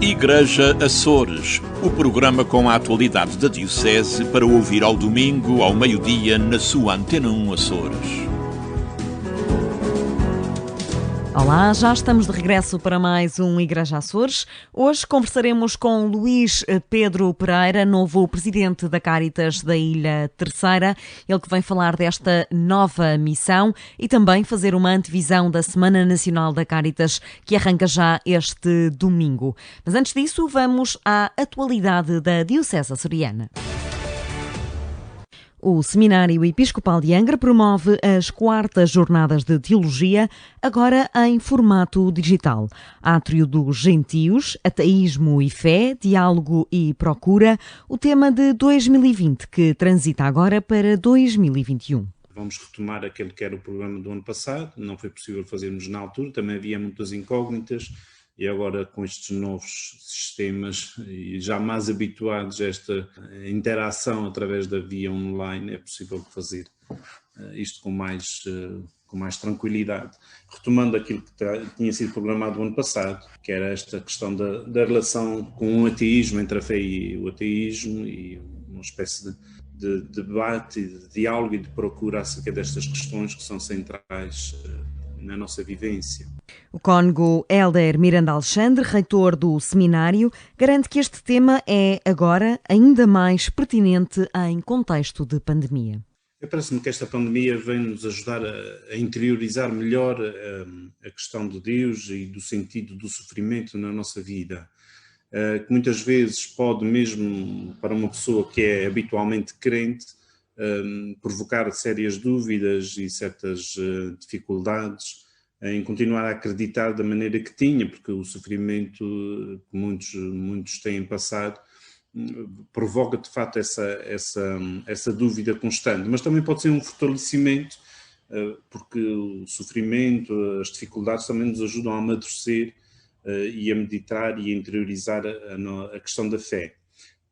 Igreja Açores, o programa com a atualidade da Diocese para ouvir ao domingo, ao meio-dia, na sua Antena 1 Açores. Olá, já estamos de regresso para mais um Igreja Açores. Hoje conversaremos com Luís Pedro Pereira, novo presidente da Cáritas da Ilha Terceira. Ele que vem falar desta nova missão e também fazer uma antevisão da Semana Nacional da Cáritas, que arranca já este domingo. Mas antes disso, vamos à atualidade da Diocese açoriana. O Seminário Episcopal de Angra promove as 4ª Jornadas de Teologia, agora em formato digital. Átrio dos Gentios, Ateísmo e Fé, Diálogo e Procura, o tema de 2020, que transita agora para 2021. Vamos retomar aquele que era o programa do ano passado, não foi possível fazermos na altura, também havia muitas incógnitas. E agora com estes novos sistemas e já mais habituados a esta interação através da via online, é possível fazer isto com mais tranquilidade. Retomando aquilo que tinha sido programado no ano passado, que era esta questão da relação com o ateísmo, entre a fé e o ateísmo, e uma espécie de debate, de diálogo e de procura acerca destas questões que são centrais na nossa vivência. O cônego Hélder Miranda Alexandre, reitor do seminário, garante que este tema é agora ainda mais pertinente em contexto de pandemia. Parece-me que esta pandemia vem nos ajudar a interiorizar melhor a questão de Deus e do sentido do sofrimento na nossa vida, que muitas vezes pode mesmo, para uma pessoa que é habitualmente crente, provocar sérias dúvidas e certas dificuldades em continuar a acreditar da maneira que tinha, porque o sofrimento que muitos têm passado provoca de facto essa dúvida constante, mas também pode ser um fortalecimento, porque o sofrimento, as dificuldades também nos ajudam a amadurecer e a meditar e a interiorizar a questão da fé.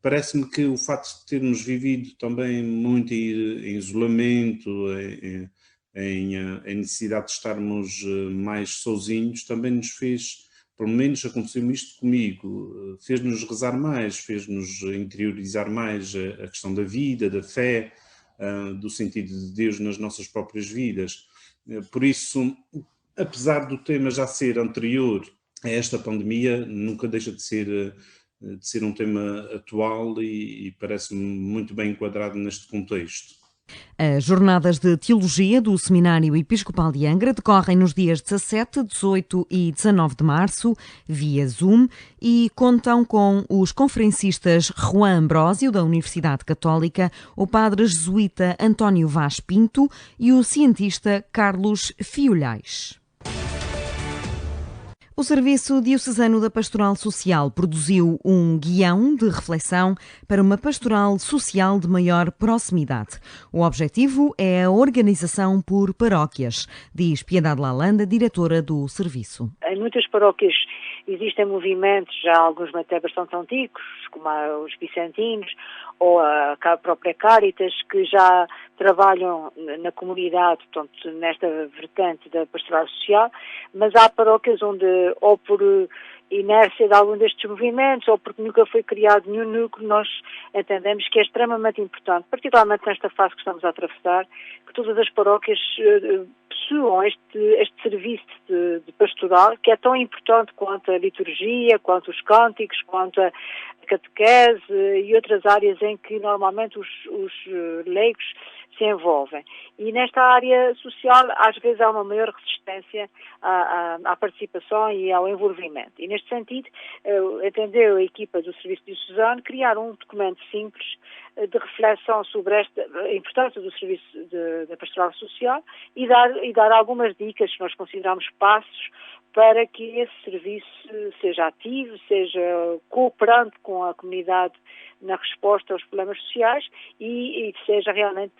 Parece-me que o facto de termos vivido também muito em isolamento, em necessidade de estarmos mais sozinhos, também nos fez, pelo menos aconteceu isto comigo, fez-nos rezar mais, fez-nos interiorizar mais a questão da vida, da fé, do sentido de Deus nas nossas próprias vidas. Por isso, apesar do tema já ser anterior a esta pandemia, nunca deixa de ser um tema atual e parece-me muito bem enquadrado neste contexto. As jornadas de Teologia do Seminário Episcopal de Angra decorrem nos dias 17, 18 e 19 de março, via Zoom, e contam com os conferencistas Juan Ambrósio, da Universidade Católica, o padre jesuíta António Vaz Pinto e o cientista Carlos Fiolhais. O Serviço Diocesano da Pastoral Social produziu um guião de reflexão para uma pastoral social de maior proximidade. O objetivo é a organização por paróquias, diz Piedade Lalanda, diretora do serviço. Em muitas paróquias existem movimentos, já alguns até bastante antigos, como os Vicentinos ou a própria Cáritas, que já trabalham na comunidade, portanto, nesta vertente da pastoral social, mas há paróquias onde, ou por inércia de algum destes movimentos, ou porque nunca foi criado nenhum núcleo, nós entendemos que é extremamente importante, particularmente nesta fase que estamos a atravessar, que todas as paróquias possuam este serviço de pastoral, que é tão importante quanto a liturgia, quanto os cânticos, quanto a catequese e outras áreas em que normalmente os leigos se envolvem. E nesta área social, às vezes, há uma maior resistência à participação e ao envolvimento. E, neste sentido, entendeu a equipa do Serviço Diocesano criar um documento simples de reflexão sobre a importância do serviço da pastoral social e dar algumas dicas que nós consideramos passos para que esse serviço seja ativo, seja cooperante com a comunidade na resposta aos problemas sociais e seja realmente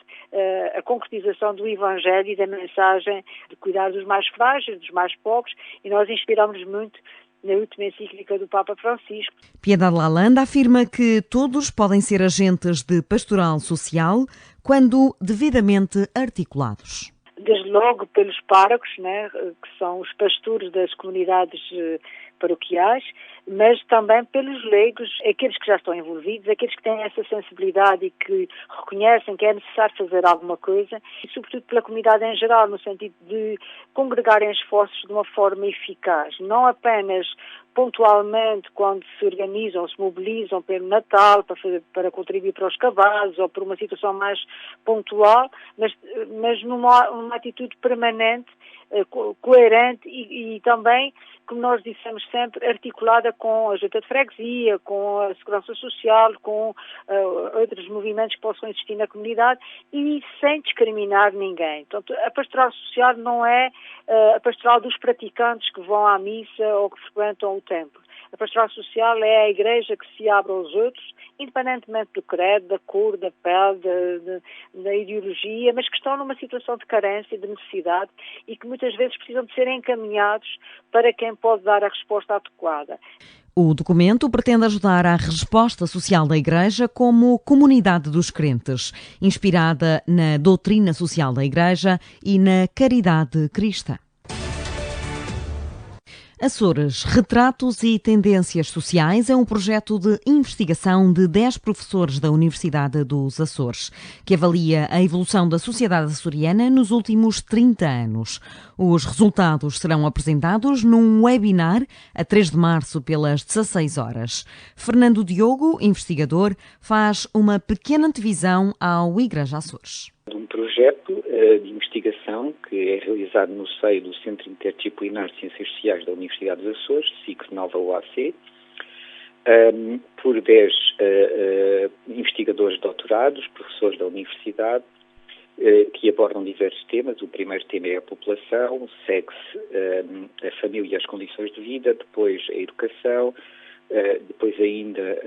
a concretização do Evangelho e da mensagem de cuidar dos mais frágeis, dos mais pobres, e nós inspiramos-nos muito na última encíclica do Papa Francisco. Piedade Lalanda afirma que todos podem ser agentes de pastoral social quando devidamente articulados. desde logo pelos párocos, né, que são os pastores das comunidades paroquiais, mas também pelos leigos, aqueles que já estão envolvidos, aqueles que têm essa sensibilidade e que reconhecem que é necessário fazer alguma coisa, e sobretudo pela comunidade em geral, no sentido de congregarem esforços de uma forma eficaz, não apenas pontualmente quando se organizam, se mobilizam pelo Natal para contribuir para os cabazes ou por uma situação mais pontual, mas numa atitude permanente, coerente e também, como nós dissemos sempre, articulada com a Junta de Freguesia, com a Segurança Social, com outros movimentos que possam existir na comunidade e sem discriminar ninguém. Portanto, a pastoral social não é a pastoral dos praticantes que vão à missa ou que frequentam o templo. A pastoral social é a igreja que se abre aos outros, independentemente do credo, da cor, da pele, da ideologia, mas que estão numa situação de carência, de necessidade e que muitas vezes precisam de ser encaminhados para quem pode dar a resposta adequada. O documento pretende ajudar à resposta social da Igreja como comunidade dos crentes, inspirada na doutrina social da Igreja e na caridade cristã. Açores, Retratos e Tendências Sociais é um projeto de investigação de 10 professores da Universidade dos Açores, que avalia a evolução da sociedade açoriana nos últimos 30 anos. Os resultados serão apresentados num webinar a 3 de março pelas 16 horas. Fernando Diogo, investigador, faz uma pequena antevisão ao Igreja Açores. Um projeto de investigação que é realizado no seio do Centro Interdisciplinar de Ciências Sociais da Universidade dos Açores, CICS Nova UAC, por 10 investigadores doutorados, professores da universidade, que abordam diversos temas. O primeiro tema é a população, segue-se a família e as condições de vida, depois a educação, depois ainda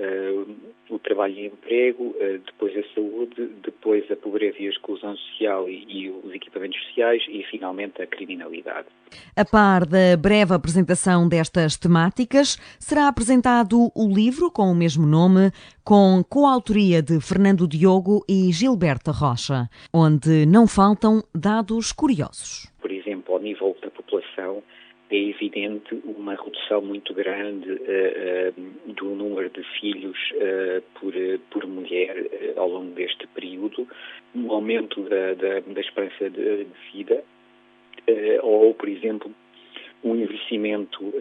o trabalho e emprego, depois a saúde, depois a pobreza e a exclusão social e os equipamentos sociais e, finalmente, a criminalidade. A par da breve apresentação destas temáticas, será apresentado o livro com o mesmo nome, com coautoria de Fernando Diogo e Gilberta Rocha, onde não faltam dados curiosos. Por exemplo, ao nível da população, é evidente uma redução muito grande do número de filhos por mulher ao longo deste período, um aumento da esperança de vida, ou, por exemplo, um envelhecimento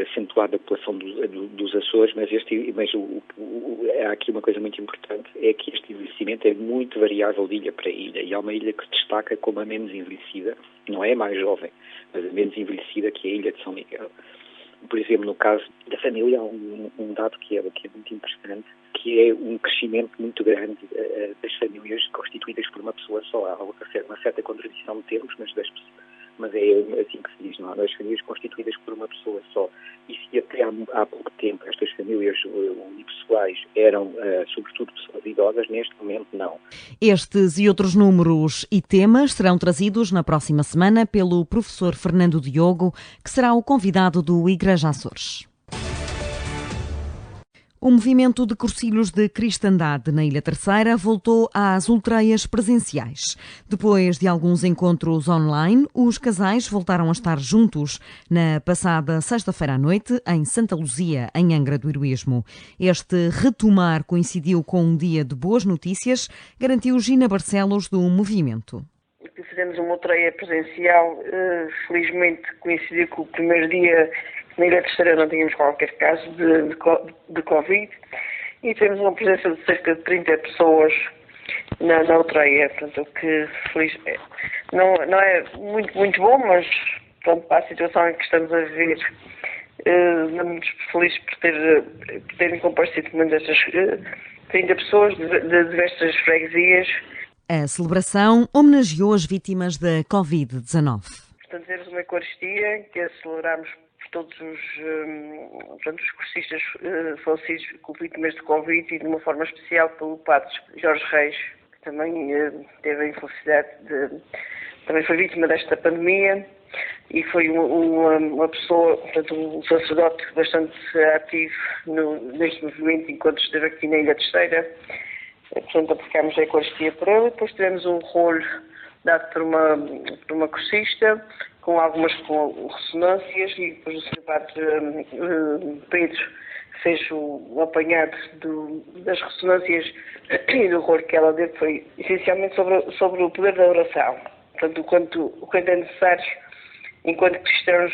acentuado da população dos Açores, mas há aqui uma coisa muito importante, é que este envelhecimento é muito variável de ilha para ilha, e há uma ilha que se destaca como a menos envelhecida, não é a mais jovem, mas a menos envelhecida, que é a Ilha de São Miguel. Por exemplo, no caso da família, há um dado que é muito interessante, que é um crescimento muito grande das famílias constituídas por uma pessoa só. Há uma certa contradição de termos, mas é assim que se diz, não? As famílias constituídas por uma pessoa só. E se até há pouco tempo estas famílias unipessoais eram, sobretudo, pessoas idosas, neste momento não. Estes e outros números e temas serão trazidos na próxima semana pelo professor Fernando Diogo, que será o convidado do Igreja Açores. O movimento de cursilhos de cristandade na Ilha Terceira voltou às ultreias presenciais. Depois de alguns encontros online, os casais voltaram a estar juntos na passada sexta-feira à noite em Santa Luzia, em Angra do Heroísmo. Este retomar coincidiu com um dia de boas notícias, garantiu Gina Barcelos do movimento. Fizemos uma ultreia presencial, felizmente coincidiu com o primeiro dia. Na Ilha Terceira não tínhamos qualquer caso de Covid e tivemos uma presença de cerca de 30 pessoas na ultreia, portanto, que feliz, não é muito bom, mas pronto, para a situação em que estamos a viver, estamos felizes por terem comparecido com estas 30 pessoas de diversas freguesias. A celebração homenageou as vítimas da Covid-19. Portanto, temos uma Eucaristia que celebramos todos os cursistas falecidos com vítimas de Covid e de uma forma especial pelo Padre Jorge Reis, que também teve a infelicidade também foi vítima desta pandemia e foi uma pessoa, portanto, um sacerdote bastante ativo neste movimento enquanto esteve aqui na Ilha Terceira. Portanto, aplicámos a Eucaristia por ele e depois tivemos um rolo dado por uma cursista, com algumas com ressonâncias, e depois o Sr. Padre Pedro fez o apanhado das ressonâncias e do rolo que ela deu, foi essencialmente sobre o poder da oração. Portanto, o quanto é necessário, enquanto cristãos,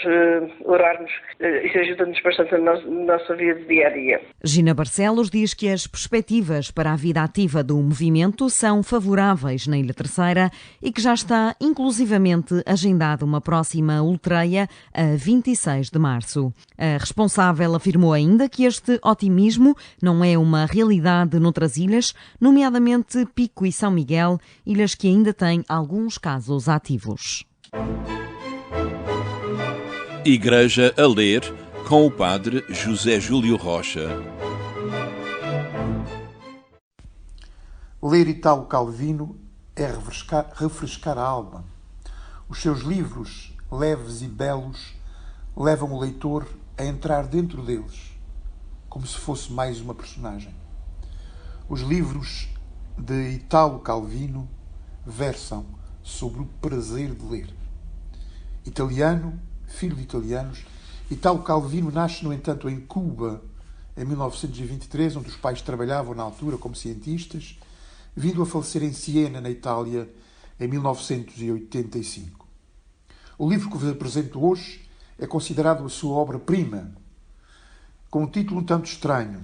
orarmos, isso ajuda-nos bastante na nossa vida de dia a dia. Gina Barcelos diz que as perspectivas para a vida ativa do movimento são favoráveis na Ilha Terceira e que já está inclusivamente agendada uma próxima ultreia a 26 de março. A responsável afirmou ainda que este otimismo não é uma realidade noutras ilhas, nomeadamente Pico e São Miguel, ilhas que ainda têm alguns casos ativos. Igreja a ler com o Padre José Júlio Rocha. Ler Italo Calvino é refrescar a alma. Os seus livros, leves e belos, levam o leitor a entrar dentro deles, como se fosse mais uma personagem. Os livros de Italo Calvino versam sobre o prazer de ler. Italiano, filho de italianos, Italo Calvino nasce, no entanto, em Cuba, em 1923, onde os pais trabalhavam na altura como cientistas, vindo a falecer em Siena, na Itália, em 1985. O livro que vos apresento hoje é considerado a sua obra-prima, com um título um tanto estranho: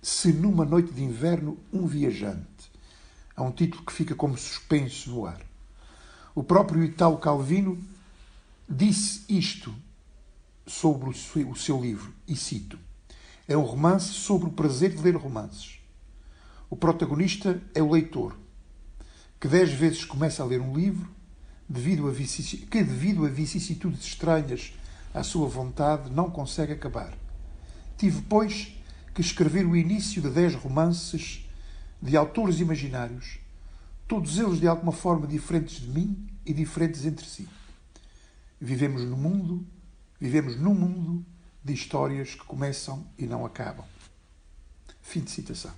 Se numa noite de inverno um viajante. É um título que fica como suspenso no ar. O próprio Italo Calvino disse isto sobre o seu livro, e cito: é um romance sobre o prazer de ler romances. O protagonista é o leitor, que 10 vezes começa a ler um livro, devido a vicissitudes estranhas à sua vontade, não consegue acabar. Tive, pois, que escrever o início de 10 romances de autores imaginários, todos eles de alguma forma diferentes de mim e diferentes entre si. Vivemos num mundo de histórias que começam e não acabam. Fim de citação.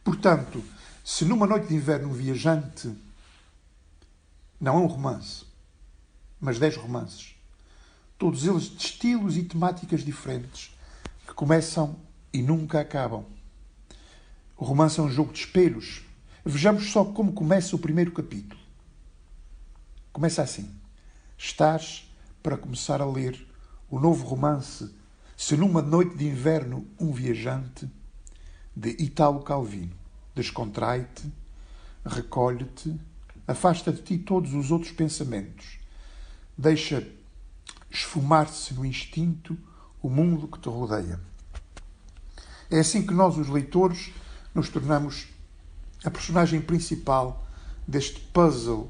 Portanto, se numa noite de inverno um viajante, não é um romance, mas 10 romances, todos eles de estilos e temáticas diferentes, que começam e nunca acabam. O romance é um jogo de espelhos. Vejamos só como começa o primeiro capítulo. Começa assim: estás para começar a ler o novo romance Se numa noite de inverno um viajante, de Italo Calvino. Descontrai-te, recolhe-te, afasta de ti todos os outros pensamentos. Deixa esfumar-se no instinto o mundo que te rodeia. É assim que nós, os leitores, nos tornamos a personagem principal deste puzzle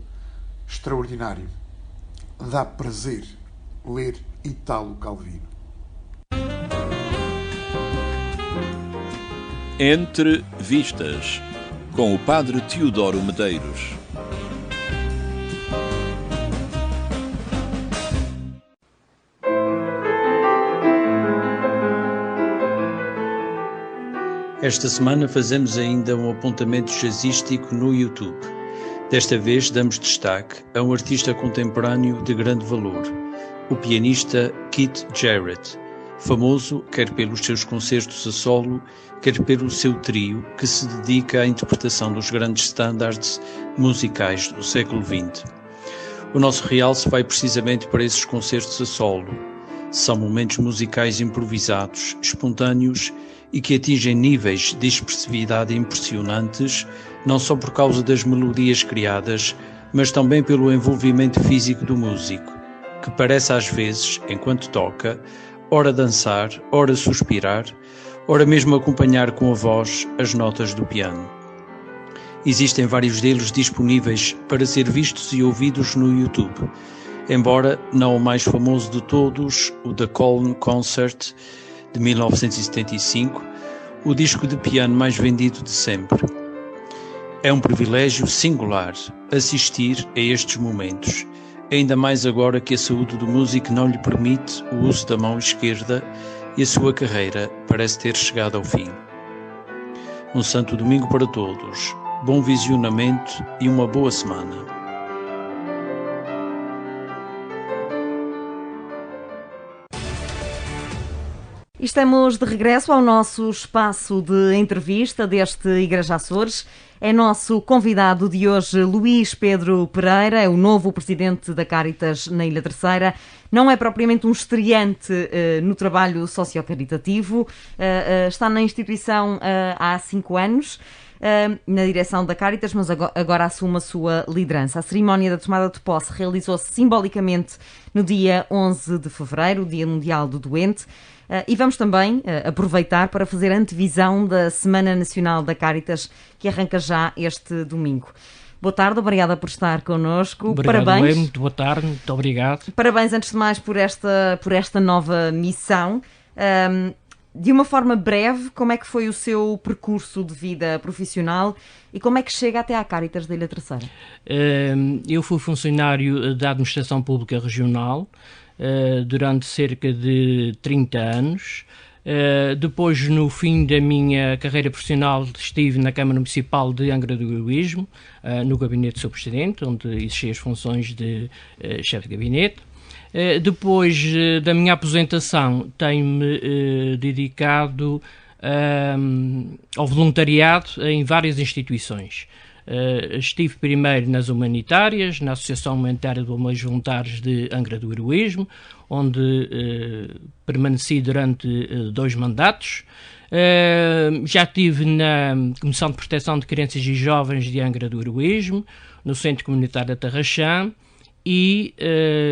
extraordinário. Dá prazer ler Italo Calvino. Entre Vistas, com o Padre Teodoro Medeiros. Esta semana fazemos ainda um apontamento jazzístico no YouTube. Desta vez damos destaque a um artista contemporâneo de grande valor, o pianista Keith Jarrett, famoso quer pelos seus concertos a solo, quer pelo seu trio que se dedica à interpretação dos grandes standards musicais do século XX. O nosso realce vai precisamente para esses concertos a solo. São momentos musicais improvisados, espontâneos e que atingem níveis de expressividade impressionantes, não só por causa das melodias criadas, mas também pelo envolvimento físico do músico, que parece às vezes, enquanto toca, ora dançar, ora suspirar, ora mesmo acompanhar com a voz as notas do piano. Existem vários deles disponíveis para ser vistos e ouvidos no YouTube, embora não o mais famoso de todos, o The Colne Concert, de 1975, o disco de piano mais vendido de sempre. É um privilégio singular assistir a estes momentos, ainda mais agora que a saúde do músico não lhe permite o uso da mão esquerda e a sua carreira parece ter chegado ao fim. Um santo domingo para todos, bom visionamento e uma boa semana. Estamos de regresso ao nosso espaço de entrevista deste Igreja Açores. É nosso convidado de hoje Luís Pedro Pereira, é o novo presidente da Cáritas na Ilha Terceira. Não é propriamente um estreante no trabalho sociocaritativo, está na instituição há 5 anos, na direção da Cáritas, mas agora assume a sua liderança. A cerimónia da tomada de posse realizou-se simbolicamente no dia 11 de fevereiro, o Dia Mundial do Doente. E vamos também aproveitar para fazer antevisão da Semana Nacional da Cáritas, que arranca já este domingo. Boa tarde, obrigada por estar connosco. Obrigado, parabéns. Muito boa tarde, muito obrigado. Parabéns, antes de mais, por esta nova missão. De uma forma breve, como é que foi o seu percurso de vida profissional e como é que chega até à Cáritas da Ilha Terceira? Eu fui funcionário da Administração Pública Regional durante cerca de 30 anos. Depois, no fim da minha carreira profissional, estive na Câmara Municipal de Angra do Heroísmo, no gabinete do Sr. Presidente, onde exerci as funções de chefe de gabinete. Depois da minha aposentação, tenho-me dedicado ao voluntariado em várias instituições. Estive primeiro nas humanitárias, na Associação Humanitária de Bombeiros Voluntários de Angra do Heroísmo, onde permaneci durante 2 mandatos. Já estive na Comissão de Proteção de Crianças e Jovens de Angra do Heroísmo, no Centro Comunitário da Tarraxã, e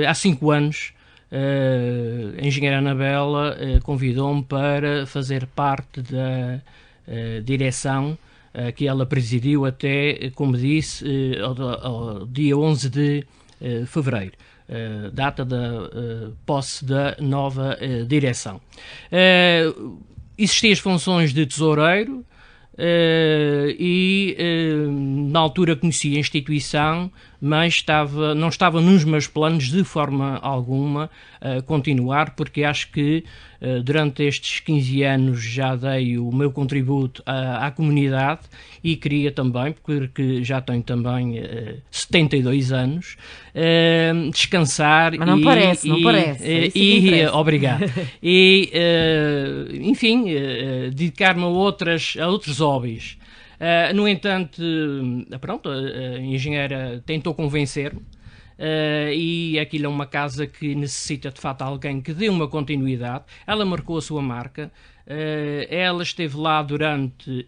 há 5 anos a engenheira Anabela convidou-me para fazer parte da direção que ela presidiu até, como disse, ao dia 11 de fevereiro, data da posse da nova direção. Existiam as funções de tesoureiro e na altura conheci a instituição, mas não estava nos meus planos de forma alguma continuar, porque acho que durante estes 15 anos já dei o meu contributo à comunidade e queria também, porque já tenho também 72 anos, descansar. Mas não parece. Obrigado. E, enfim, dedicar-me a outros hobbies. No entanto, a engenheira tentou convencer-me, e aquilo é uma casa que necessita de facto alguém que dê uma continuidade. Ela marcou a sua marca, ela esteve lá durante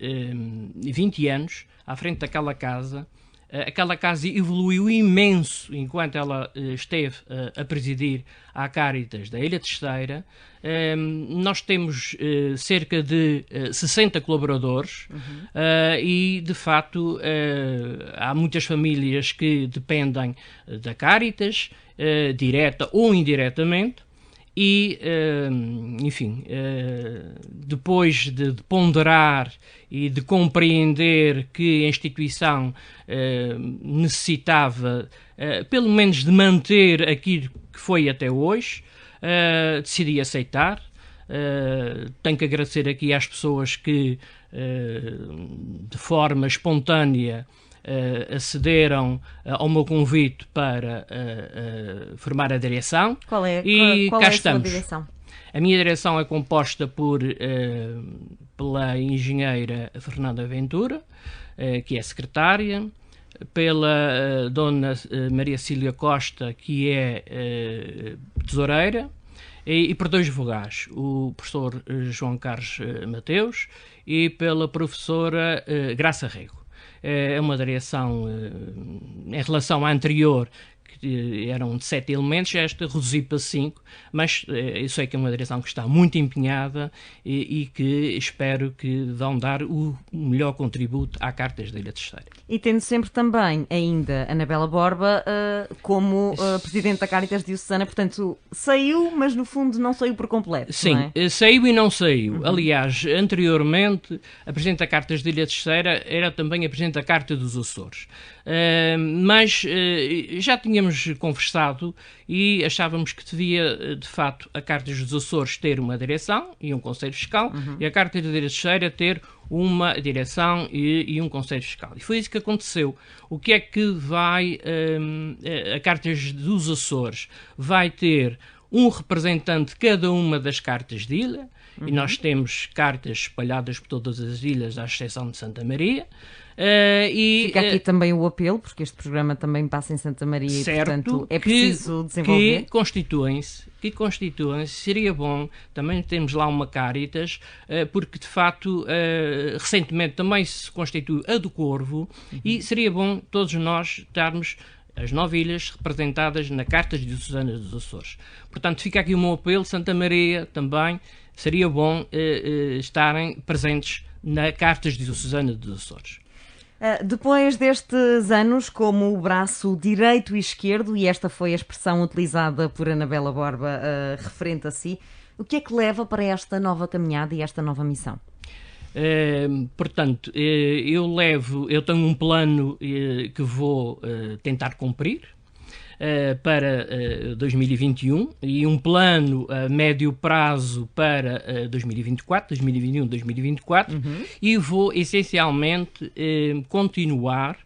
20 anos à frente daquela casa. Aquela casa evoluiu imenso enquanto ela esteve a presidir a Cáritas da Ilha Terceira. Nós temos cerca de 60 colaboradores, e de facto há muitas famílias que dependem da Cáritas, direta ou indiretamente. E, enfim, depois de ponderar e de compreender que a instituição necessitava, pelo menos, de manter aquilo que foi até hoje, decidi aceitar. Tenho que agradecer aqui às pessoas que, de forma espontânea, acederam ao meu convite para formar a direção. Qual é a sua direção? A minha direção é composta pela engenheira Fernanda Ventura, que é secretária, pela dona Maria Cília Costa, que é tesoureira, e por 2 vogais, o professor João Carlos Mateus e pela professora Graça Rego. É uma direção, em relação à anterior, que eram de 7 elementos, esta reduzi para 5, mas eu sei que é uma direção que está muito empenhada e que espero que vão dar o melhor contributo à Cáritas da Ilha Terceira. E tendo sempre também ainda Anabela Borba como Presidente da Cáritas Diocesana, portanto saiu, mas no fundo não saiu por completo. Sim, não é? Saiu e não saiu. Aliás, anteriormente a Presidente da Cáritas da Ilha Terceira era também a Presidente da Cáritas dos Açores. Mas já tínhamos conversado e achávamos que devia, de facto, a Cáritas dos Açores ter uma direção e um conselho fiscal, e a Cáritas da Ilha Terceira ter uma direção e um conselho fiscal. E foi isso que aconteceu. O que é que vai a Cáritas dos Açores? Vai ter um representante de cada uma das cartas de ilha, e nós temos cartas espalhadas por todas as ilhas, à exceção de Santa Maria. Fica aqui também o apelo, porque este programa também passa em Santa Maria e, portanto, é preciso desenvolver. Que constituem-se, seria bom também termos lá uma Cáritas, porque de facto recentemente também se constitui a do Corvo, e seria bom todos nós estarmos as 9 ilhas representadas na Cartas Diocesanas dos Açores. Portanto, fica aqui o meu apelo, Santa Maria também, seria bom estarem presentes na Cartas Diocesanas dos Açores. Depois destes anos como o braço direito e esquerdo, e esta foi a expressão utilizada por Anabela Borba referente a si, o que é que leva para esta nova caminhada e esta nova missão? Portanto, eu tenho um plano que vou tentar cumprir para 2021 e um plano a médio prazo para 2024, 2021, 2024 e vou essencialmente continuar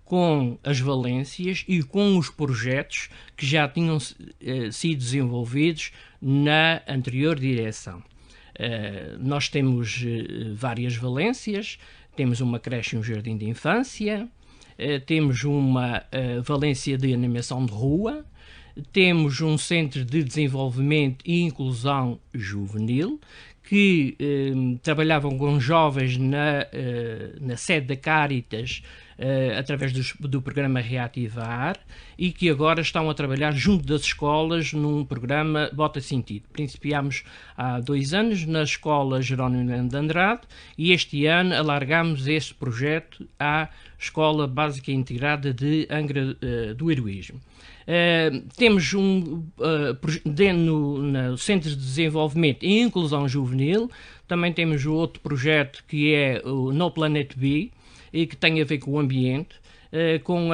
com as valências e com os projetos que já tinham sido desenvolvidos na anterior direção. Nós temos várias valências, temos uma creche e um jardim de infância, temos uma valência de animação de rua, temos um centro de desenvolvimento e inclusão juvenil, que trabalhavam com jovens na sede da Cáritas através do programa Reativar e que agora estão a trabalhar junto das escolas num programa Bota Sentido. Principiámos há 2 anos na escola Jerónimo de Andrade e este ano alargámos este projeto à Escola Básica Integrada de Angra do Heroísmo. Temos no Centro de Desenvolvimento e Inclusão Juvenil, também temos outro projeto que é o No Planet B, e que tem a ver com o ambiente, com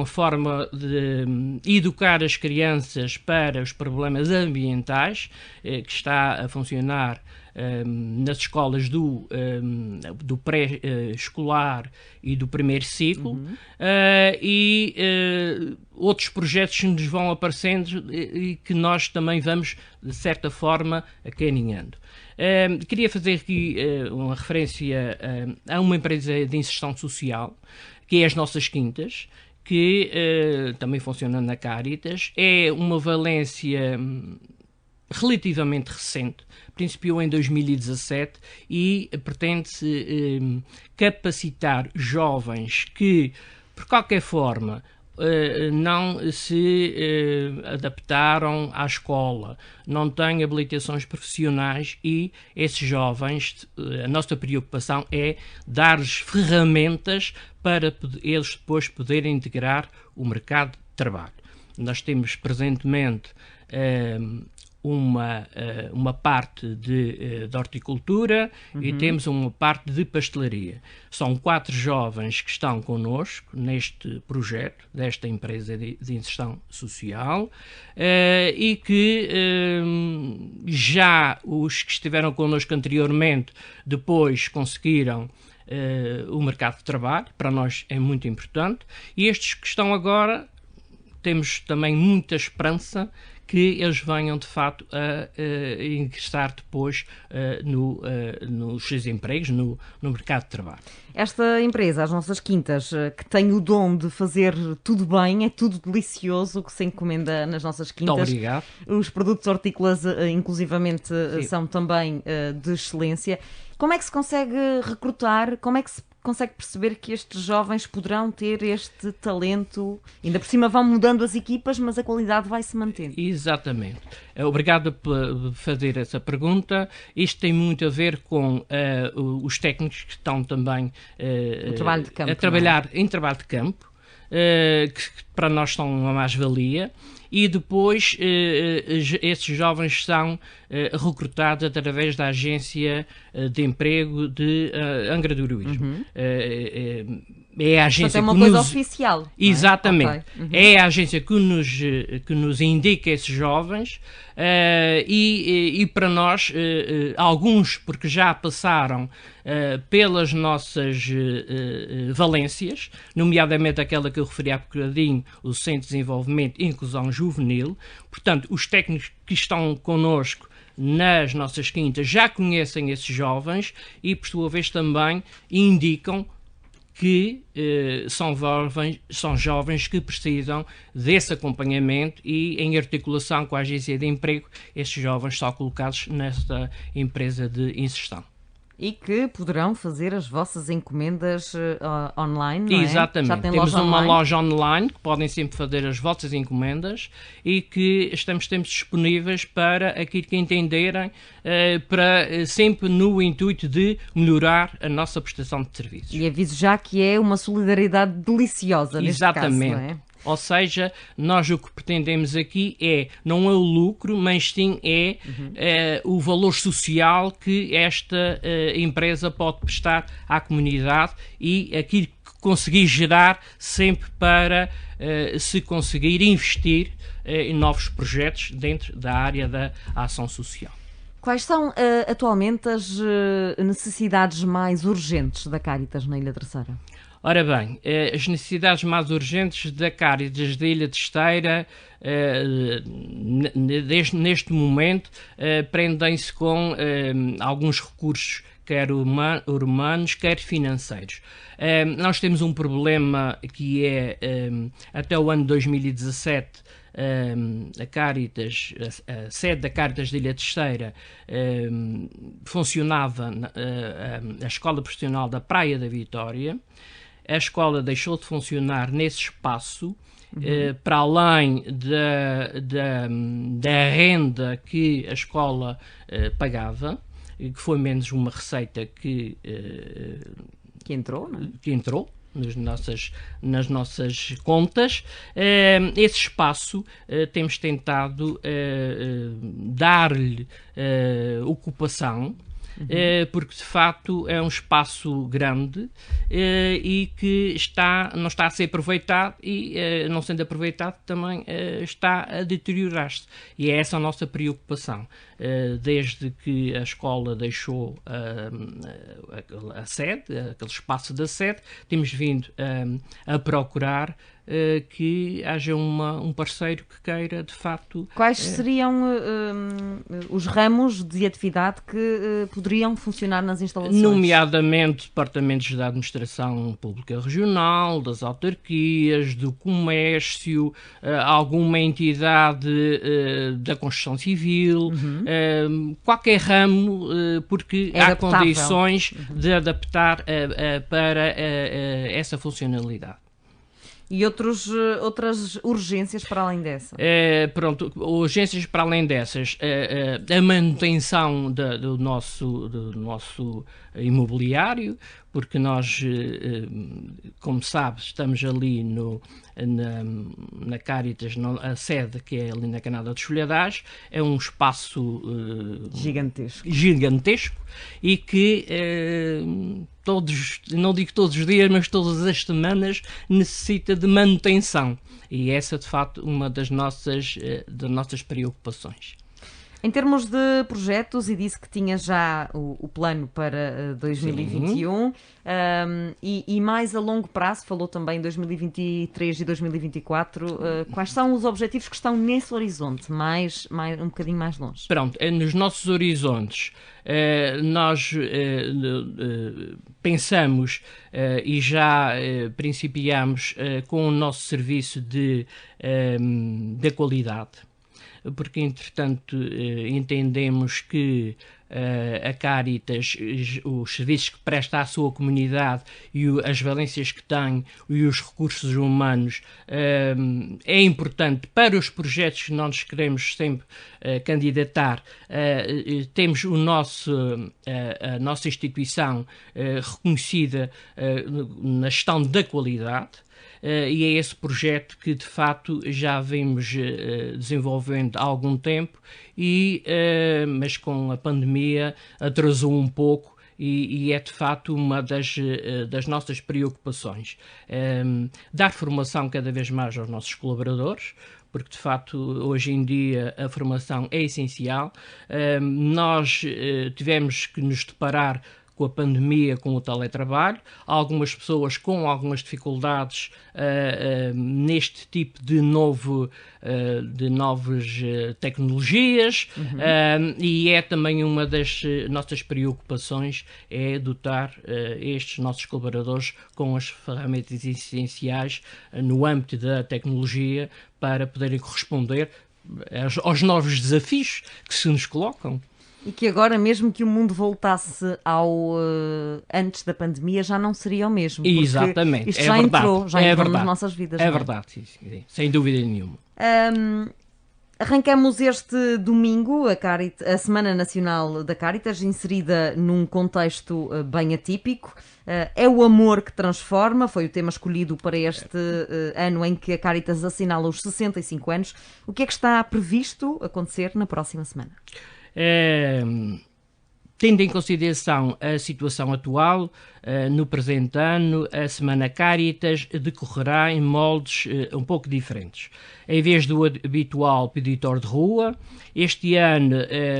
a forma de educar as crianças para os problemas ambientais, que está a funcionar nas escolas do pré-escolar e do primeiro ciclo, e outros projetos que nos vão aparecendo e que nós também vamos, de certa forma, acarinhando. Queria fazer aqui uma referência a uma empresa de inserção social, que é as Nossas Quintas, que também funciona na Cáritas. É uma valência relativamente recente, principiou em 2017 e pretende-se capacitar jovens que, por qualquer forma, não se adaptaram à escola, não têm habilitações profissionais e esses jovens, a nossa preocupação é dar-lhes ferramentas para eles depois poderem integrar o mercado de trabalho. Nós temos presentemente uma parte de horticultura e temos uma parte de pastelaria. São 4 jovens que estão connosco neste projeto desta empresa de inserção social e que já os que estiveram connosco anteriormente depois conseguiram o mercado de trabalho, para nós é muito importante, e estes que estão agora temos também muita esperança que eles venham de facto a ingressar depois nos seus empregos, no mercado de trabalho. Esta empresa, as Nossas Quintas, que tem o dom de fazer tudo bem, é tudo delicioso o que se encomenda nas Nossas Quintas. Muito obrigado. Os produtos hortícolas, inclusivamente, são também de excelência. Como é que se consegue recrutar? Como é que se consegue perceber que estes jovens poderão ter este talento? Ainda por cima vão mudando as equipas, mas a qualidade vai se mantendo. Exatamente. Obrigado por fazer essa pergunta. Isto tem muito a ver com os técnicos que estão também a trabalhar em trabalho de campo, que para nós são uma mais-valia. E depois esses jovens são recrutados através da agência de emprego de Angra do Heroísmo. É a agência uma coisa oficial. Exatamente. É a agência que nos indica esses jovens e para nós, alguns porque já passaram pelas nossas valências, nomeadamente aquela que eu referi há bocadinho, o Centro de Desenvolvimento e Inclusão juvenil. Portanto, os técnicos que estão connosco nas nossas quintas já conhecem esses jovens e, por sua vez, também indicam que são jovens que precisam desse acompanhamento e, em articulação com a agência de emprego, esses jovens são colocados nesta empresa de inserção. E que poderão fazer as vossas encomendas online, não é? Exatamente. Temos uma loja online que podem sempre fazer as vossas encomendas e que estamos sempre disponíveis para aquilo que entenderem, para sempre no intuito de melhorar a nossa prestação de serviços. E aviso já que é uma solidariedade deliciosa neste caso, não é? Ou seja, nós o que pretendemos aqui não é o lucro, mas sim o valor social que esta empresa pode prestar à comunidade e aquilo que conseguir gerar sempre para se conseguir investir em novos projetos dentro da área da ação social. Quais são atualmente as necessidades mais urgentes da Cáritas na Ilha Terceira? Ora bem, as necessidades mais urgentes da Cáritas da Ilha Terceira, neste momento, prendem-se com alguns recursos, quer humanos, quer financeiros. Nós temos um problema que é, até o ano 2017, a Cáritas, a sede da Cáritas da Ilha Terceira, funcionava a Escola Profissional da Praia da Vitória. A escola deixou de funcionar nesse espaço, para além da renda que a escola pagava, que foi menos uma receita que entrou, não é? Que entrou nas nossas contas. Esse espaço temos tentado dar-lhe ocupação, porque de facto é um espaço grande e que não está a ser aproveitado e, não sendo aproveitado, também está a deteriorar-se. E é essa a nossa preocupação. Desde que a escola deixou a sede, aquele espaço da sede, temos vindo a procurar que haja um parceiro que queira, de facto... Quais seriam os ramos de atividade que poderiam funcionar nas instalações? Nomeadamente departamentos da Administração Pública Regional, das autarquias, do comércio, alguma entidade da construção civil, qualquer ramo, porque há condições de adaptar para essa funcionalidade. E outras urgências para além dessa? Urgências para além dessas. A manutenção do nosso imobiliário, porque nós, como sabe, estamos ali na Cáritas, a sede que é ali na Canada dos Folhadares, é um espaço gigantesco e que não digo todos os dias, mas todas as semanas necessita de manutenção. E essa, de facto, uma das nossas preocupações. Em termos de projetos, e disse que tinha já o plano para 2021 e mais a longo prazo, falou também 2023 e 2024, quais são os objetivos que estão nesse horizonte, um bocadinho mais longe? Pronto, nos nossos horizontes, nós pensamos e já principiamos com o nosso serviço de qualidade, porque, entretanto, entendemos que a Cáritas, os serviços que presta à sua comunidade e as valências que tem e os recursos humanos é importante para os projetos que nós queremos sempre candidatar. Temos a nossa instituição reconhecida na gestão da qualidade. E é esse projeto que, de facto, já vimos desenvolvendo há algum tempo, mas com a pandemia atrasou um pouco e é, de facto, uma das nossas preocupações. Dar formação cada vez mais aos nossos colaboradores, porque, de facto, hoje em dia a formação é essencial. Nós tivemos que nos deparar com a pandemia, com o teletrabalho, algumas pessoas com algumas dificuldades neste tipo de novas tecnologias, e é também uma das nossas preocupações, é dotar estes nossos colaboradores com as ferramentas essenciais no âmbito da tecnologia para poderem corresponder aos novos desafios que se nos colocam. E que agora, mesmo que o mundo voltasse ao antes da pandemia, já não seria o mesmo. Exatamente. Isto já entrou nas nossas vidas. É verdade, sim, sem dúvida nenhuma. Arrancamos este domingo a Semana Nacional da Cáritas, inserida num contexto bem atípico. É o amor que transforma, foi o tema escolhido para este ano em que a Cáritas assinala os 65 anos. O que é que está previsto acontecer na próxima semana? Tendo em consideração a situação atual, no presente ano, a Semana Cáritas decorrerá em moldes um pouco diferentes. Em vez do habitual peditório de rua, este ano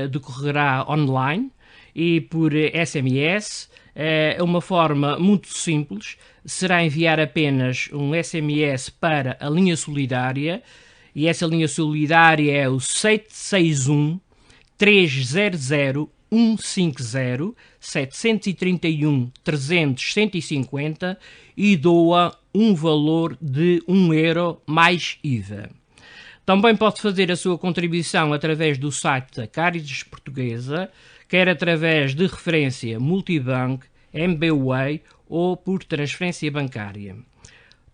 decorrerá online e por SMS. É uma forma muito simples, será enviar apenas um SMS para a linha solidária, e essa linha solidária é o 761 300 150 731 300 150 e doa um valor de €1 mais IVA. Também pode fazer a sua contribuição através do site da Cáritas Portuguesa, quer através de referência multibanco, MBWay ou por transferência bancária.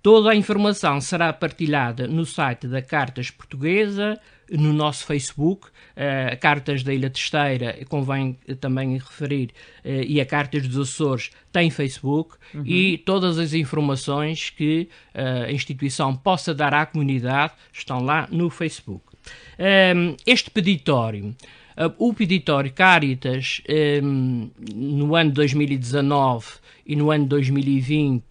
Toda a informação será partilhada no site da Cáritas Portuguesa, no nosso Facebook, a Cáritas da Ilha Terceira, convém também referir, e a Cáritas dos Açores tem Facebook, e todas as informações que a instituição possa dar à comunidade estão lá no Facebook. Este peditório, o peditório Cáritas, no ano 2019 e no ano 2020,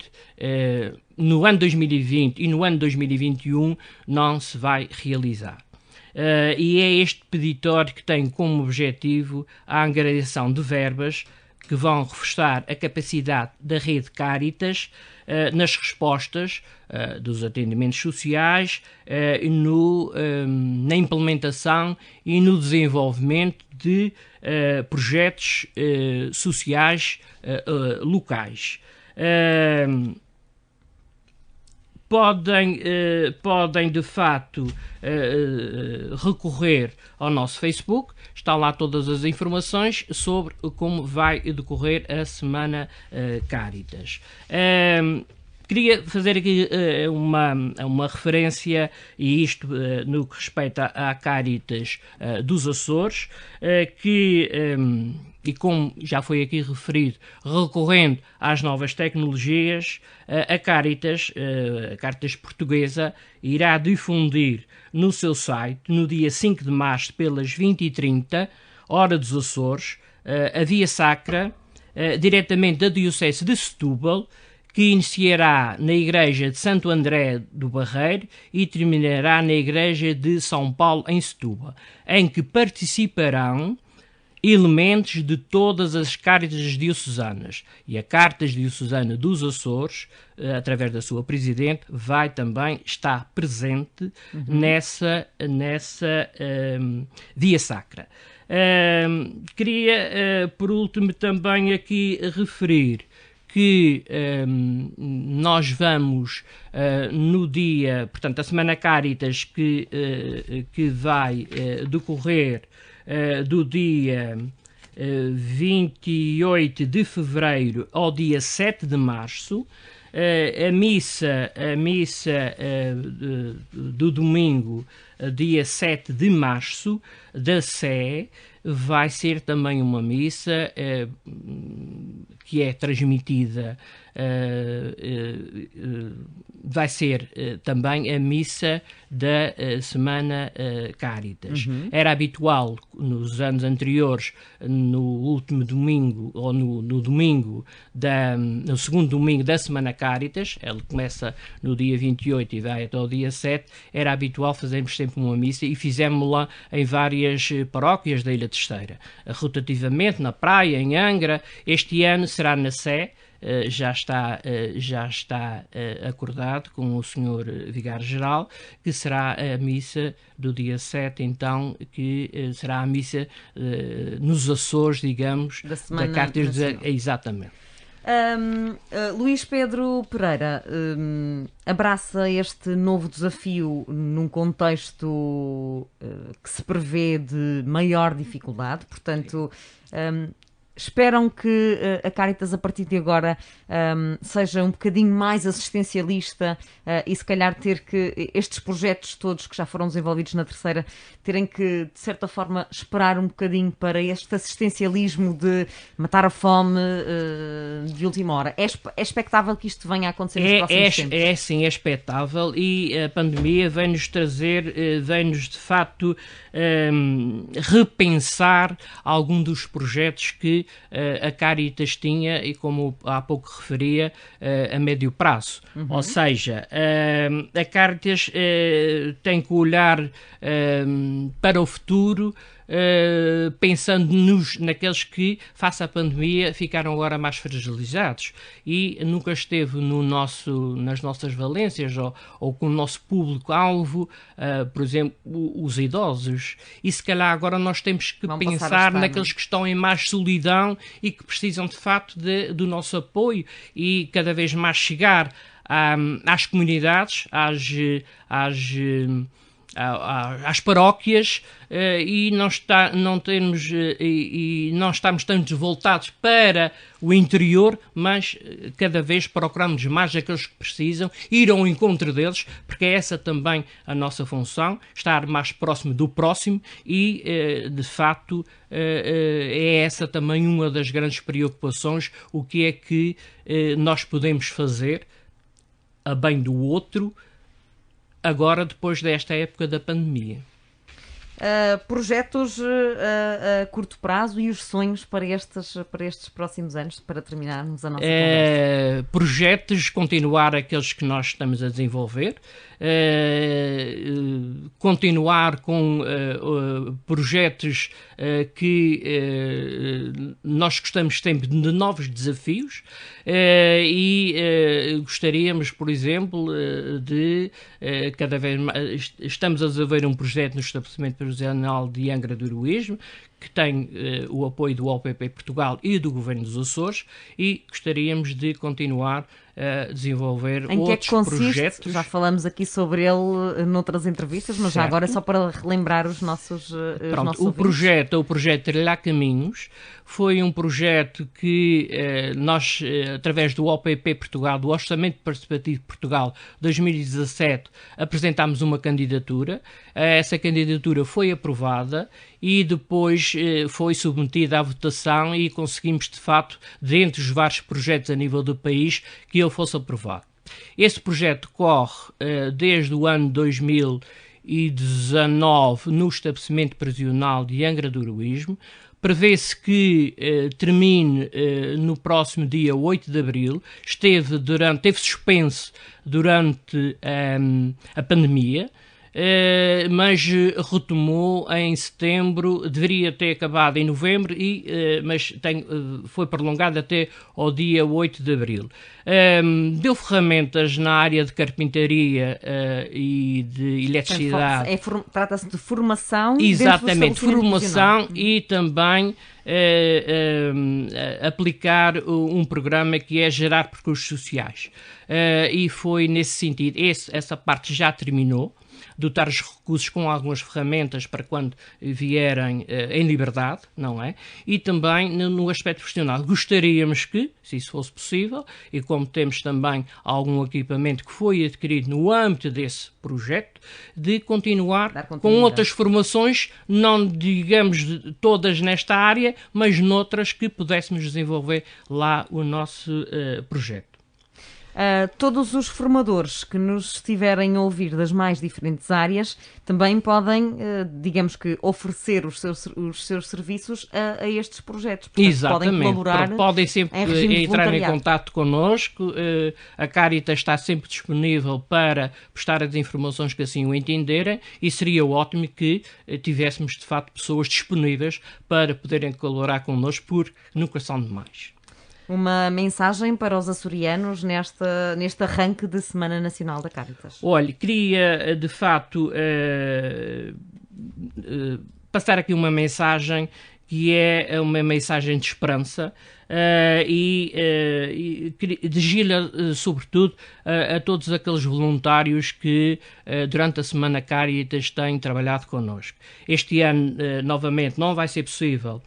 no ano 2020 e no ano 2021 não se vai realizar. E é este peditório que tem como objetivo a angariação de verbas que vão reforçar a capacidade da rede Cáritas nas respostas dos atendimentos sociais, na implementação e no desenvolvimento de projetos sociais locais. Podem de facto recorrer ao nosso Facebook, estão lá todas as informações sobre como vai decorrer a Semana Cáritas. Queria fazer aqui uma referência, e isto no que respeita à Cáritas dos Açores, que, e como já foi aqui referido, recorrendo às novas tecnologias, a Cáritas Portuguesa irá difundir no seu site, no dia 5 de março, pelas 20h30, hora dos Açores, a Via Sacra, diretamente da Diocese de Setúbal, que iniciará na Igreja de Santo André do Barreiro e terminará na Igreja de São Paulo, em Setúbal, em que participarão elementos de todas as Cáritas diocesanas. E a Cáritas Diocesana dos Açores, através da sua presidente, vai também estar presente nessa Via Sacra. Queria, por último, também aqui referir que nós vamos no dia, portanto, a Semana Cáritas que vai decorrer do dia 28 de fevereiro ao dia 7 de março, a missa do domingo, dia 7 de março, da Sé, vai ser também uma missa que é transmitida vai ser também a missa da Semana Cáritas. Era habitual nos anos anteriores, no último domingo, ou no segundo domingo da Semana Cáritas, ela começa no dia 28 e vai até o dia 7, era habitual fazermos sempre uma missa, e fizemos-la em várias paróquias da Ilha Terceira. Rotativamente, na Praia, em Angra. Este ano será na Sé. Já está acordado com o Sr. Vigário-Geral, que será a missa do dia 7, então, que será a missa nos Açores, digamos, da Cáritas. Exatamente. Luís Pedro Pereira abraça este novo desafio num contexto que se prevê de maior dificuldade, portanto... Esperam que a Cáritas, a partir de agora, seja um bocadinho mais assistencialista e, se calhar, ter que estes projetos todos que já foram desenvolvidos na Terceira terem que, de certa forma, esperar um bocadinho para este assistencialismo de matar a fome de última hora. É expectável que isto venha a acontecer nos próximos tempos? É sim, é expectável, e a pandemia vem-nos trazer, vem-nos, de facto, repensar algum dos projetos que a Cáritas tinha, e como há pouco referia, a médio prazo. Ou seja, a Cáritas tem que olhar para o futuro, pensando naqueles que, face à pandemia, ficaram agora mais fragilizados, e nunca esteve nas nossas valências ou com o nosso público-alvo, por exemplo, os idosos. E se calhar agora nós temos que pensar naqueles que estão em mais solidão e que precisam de facto do nosso apoio, e cada vez mais chegar às comunidades, às paróquias, e não estamos tanto voltados para o interior, mas cada vez procuramos mais aqueles que precisam, ir ao encontro deles, porque é essa também a nossa função, estar mais próximo do próximo, e de facto é essa também uma das grandes preocupações: o que é que nós podemos fazer a bem do outro, agora, depois desta época da pandemia. Projetos a curto prazo e os sonhos para estes próximos anos, para terminarmos a nossa conversa? Projetos, continuar aqueles que nós estamos a desenvolver, continuar com projetos que nós gostamos sempre de novos desafios, e gostaríamos, por exemplo, de cada vez mais... Estamos a desenvolver um projeto no estabelecimento prisional de Angra do Heroísmo, que tem o apoio do OPP Portugal e do Governo dos Açores, e gostaríamos de continuar a desenvolver outros projetos. Já falamos aqui sobre ele noutras entrevistas, mas certo. Já agora só para relembrar os nossos o projeto Trilhar Caminhos foi um projeto que nós, através do OPP Portugal, do Orçamento Participativo de Portugal 2017, apresentámos uma candidatura. Essa candidatura foi aprovada e depois foi submetida à votação, e conseguimos, de facto, dentre os vários projetos a nível do país, que ele fosse aprovado. Esse projeto corre desde o ano 2019 no estabelecimento prisional de Angra do Heroísmo. Prevê-se que termine no próximo dia 8 de abril. Teve suspenso durante a pandemia, mas retomou em setembro. Deveria ter acabado em novembro, mas foi prolongado até ao dia 8 de abril. Deu ferramentas na área de carpintaria e de eletricidade. Trata-se de formação. Exatamente, formação, e também aplicar um programa que é gerar percursos sociais. E foi nesse sentido. Essa parte já terminou. Dotar os recursos com algumas ferramentas para quando vierem em liberdade, não é? E também no aspecto profissional. Gostaríamos que, se isso fosse possível, e como temos também algum equipamento que foi adquirido no âmbito desse projeto, de continuar com outras formações, não digamos todas nesta área, mas noutras que pudéssemos desenvolver lá o nosso projeto. Todos os formadores que nos estiverem a ouvir das mais diferentes áreas também podem, digamos que, oferecer os seus serviços a estes projetos. Portanto, exatamente. Podem colaborar. Podem sempre entrar em contato connosco. A Caritas está sempre disponível para prestar as informações que assim o entenderem, e seria ótimo que tivéssemos, de facto, pessoas disponíveis para poderem colaborar connosco, porque nunca são demais. Uma mensagem para os açorianos neste arranque de Semana Nacional da Caritas? Olha, queria, de facto, passar aqui uma mensagem que é uma mensagem de esperança e dirigi-la, sobretudo, a todos aqueles voluntários que, durante a Semana Caritas, têm trabalhado connosco. Este ano, novamente, não vai ser possível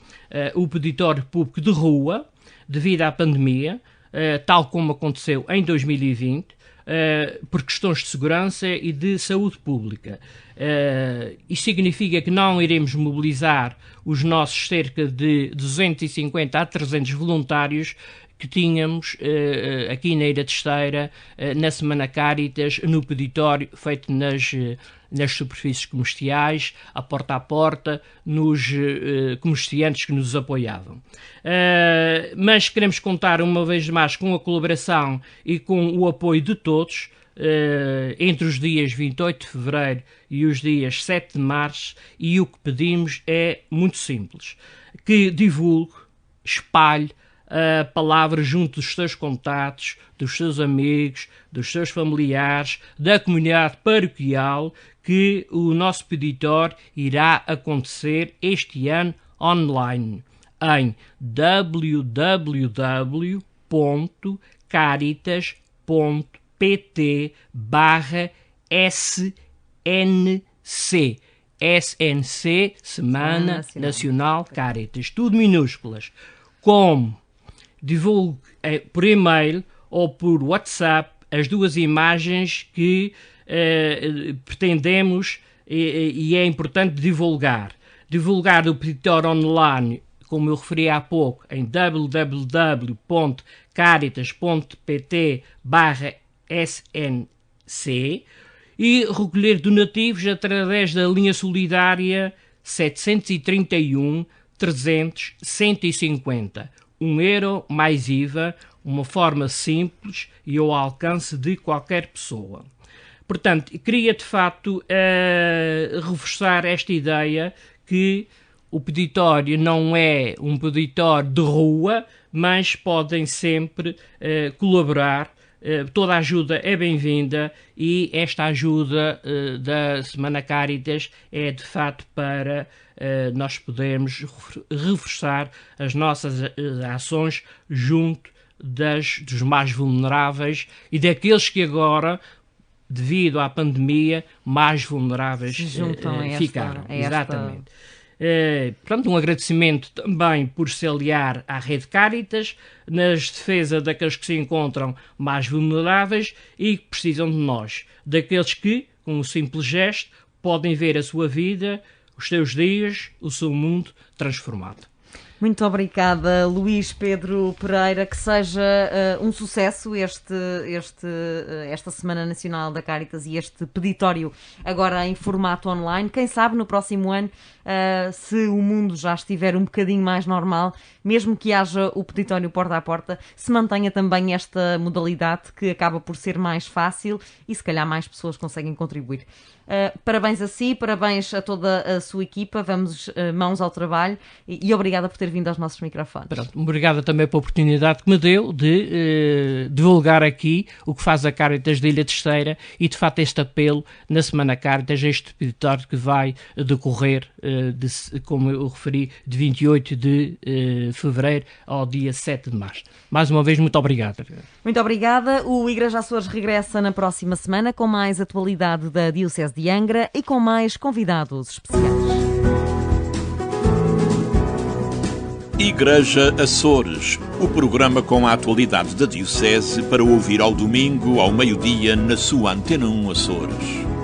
o peditório público de rua, devido à pandemia, tal como aconteceu em 2020, por questões de segurança e de saúde pública. Isso significa que não iremos mobilizar os nossos cerca de 250 a 300 voluntários que tínhamos aqui na Ilha Terceira, na Semana Caritas, no peditório feito nas superfícies comerciais, a porta, nos comerciantes que nos apoiavam. Mas queremos contar uma vez mais com a colaboração e com o apoio de todos, entre os dias 28 de fevereiro e os dias 7 de março, e o que pedimos é muito simples: que divulgue, espalhe a palavra junto dos seus contatos, dos seus amigos, dos seus familiares, da comunidade paroquial, que o nosso peditório irá acontecer este ano online em www.caritas.pt/SNC. SNC, Semana Nacional Caritas. Tudo minúsculas. Como divulgue por e-mail ou por WhatsApp as duas imagens que pretendemos e é importante divulgar. Divulgar o peditório online, como eu referi há pouco, em www.caritas.pt/SNC, e recolher donativos através da linha solidária 731 300 150. €1 mais IVA, uma forma simples e ao alcance de qualquer pessoa. Portanto, queria de facto reforçar esta ideia que o peditório não é um peditório de rua, mas podem sempre colaborar. Toda a ajuda é bem-vinda, e esta ajuda da Semana Caritas é de facto para nós podermos reforçar as nossas ações junto dos mais vulneráveis e daqueles que agora, devido à pandemia, mais vulneráveis ficaram. Exatamente. Portanto, um agradecimento também por se aliar à Rede Caritas nas defesas daqueles que se encontram mais vulneráveis e que precisam de nós, daqueles que, com um simples gesto, podem ver a sua vida, os seus dias, o seu mundo transformado. Muito obrigada, Luís Pedro Pereira. Que seja um sucesso esta Semana Nacional da Caritas e este peditório agora em formato online. Quem sabe no próximo ano, se o mundo já estiver um bocadinho mais normal, mesmo que haja o peditório porta a porta, se mantenha também esta modalidade, que acaba por ser mais fácil e se calhar mais pessoas conseguem contribuir. Parabéns a si, parabéns a toda a sua equipa. Vamos mãos ao trabalho e obrigada por ter vindo aos nossos microfones. Pronto, obrigada também pela oportunidade que me deu de divulgar aqui o que faz a Caritas da Ilha Terceira e de facto este apelo na Semana Caritas, este peditório que vai decorrer, como eu referi, de 28 de fevereiro ao dia 7 de março. Mais uma vez, muito obrigado. Muito obrigada. O Igreja Açores regressa na próxima semana com mais atualidade da Diocese de Angra e com mais convidados especiais. Igreja Açores, o programa com a atualidade da Diocese para ouvir ao domingo, ao meio-dia, na sua Antena 1 Açores.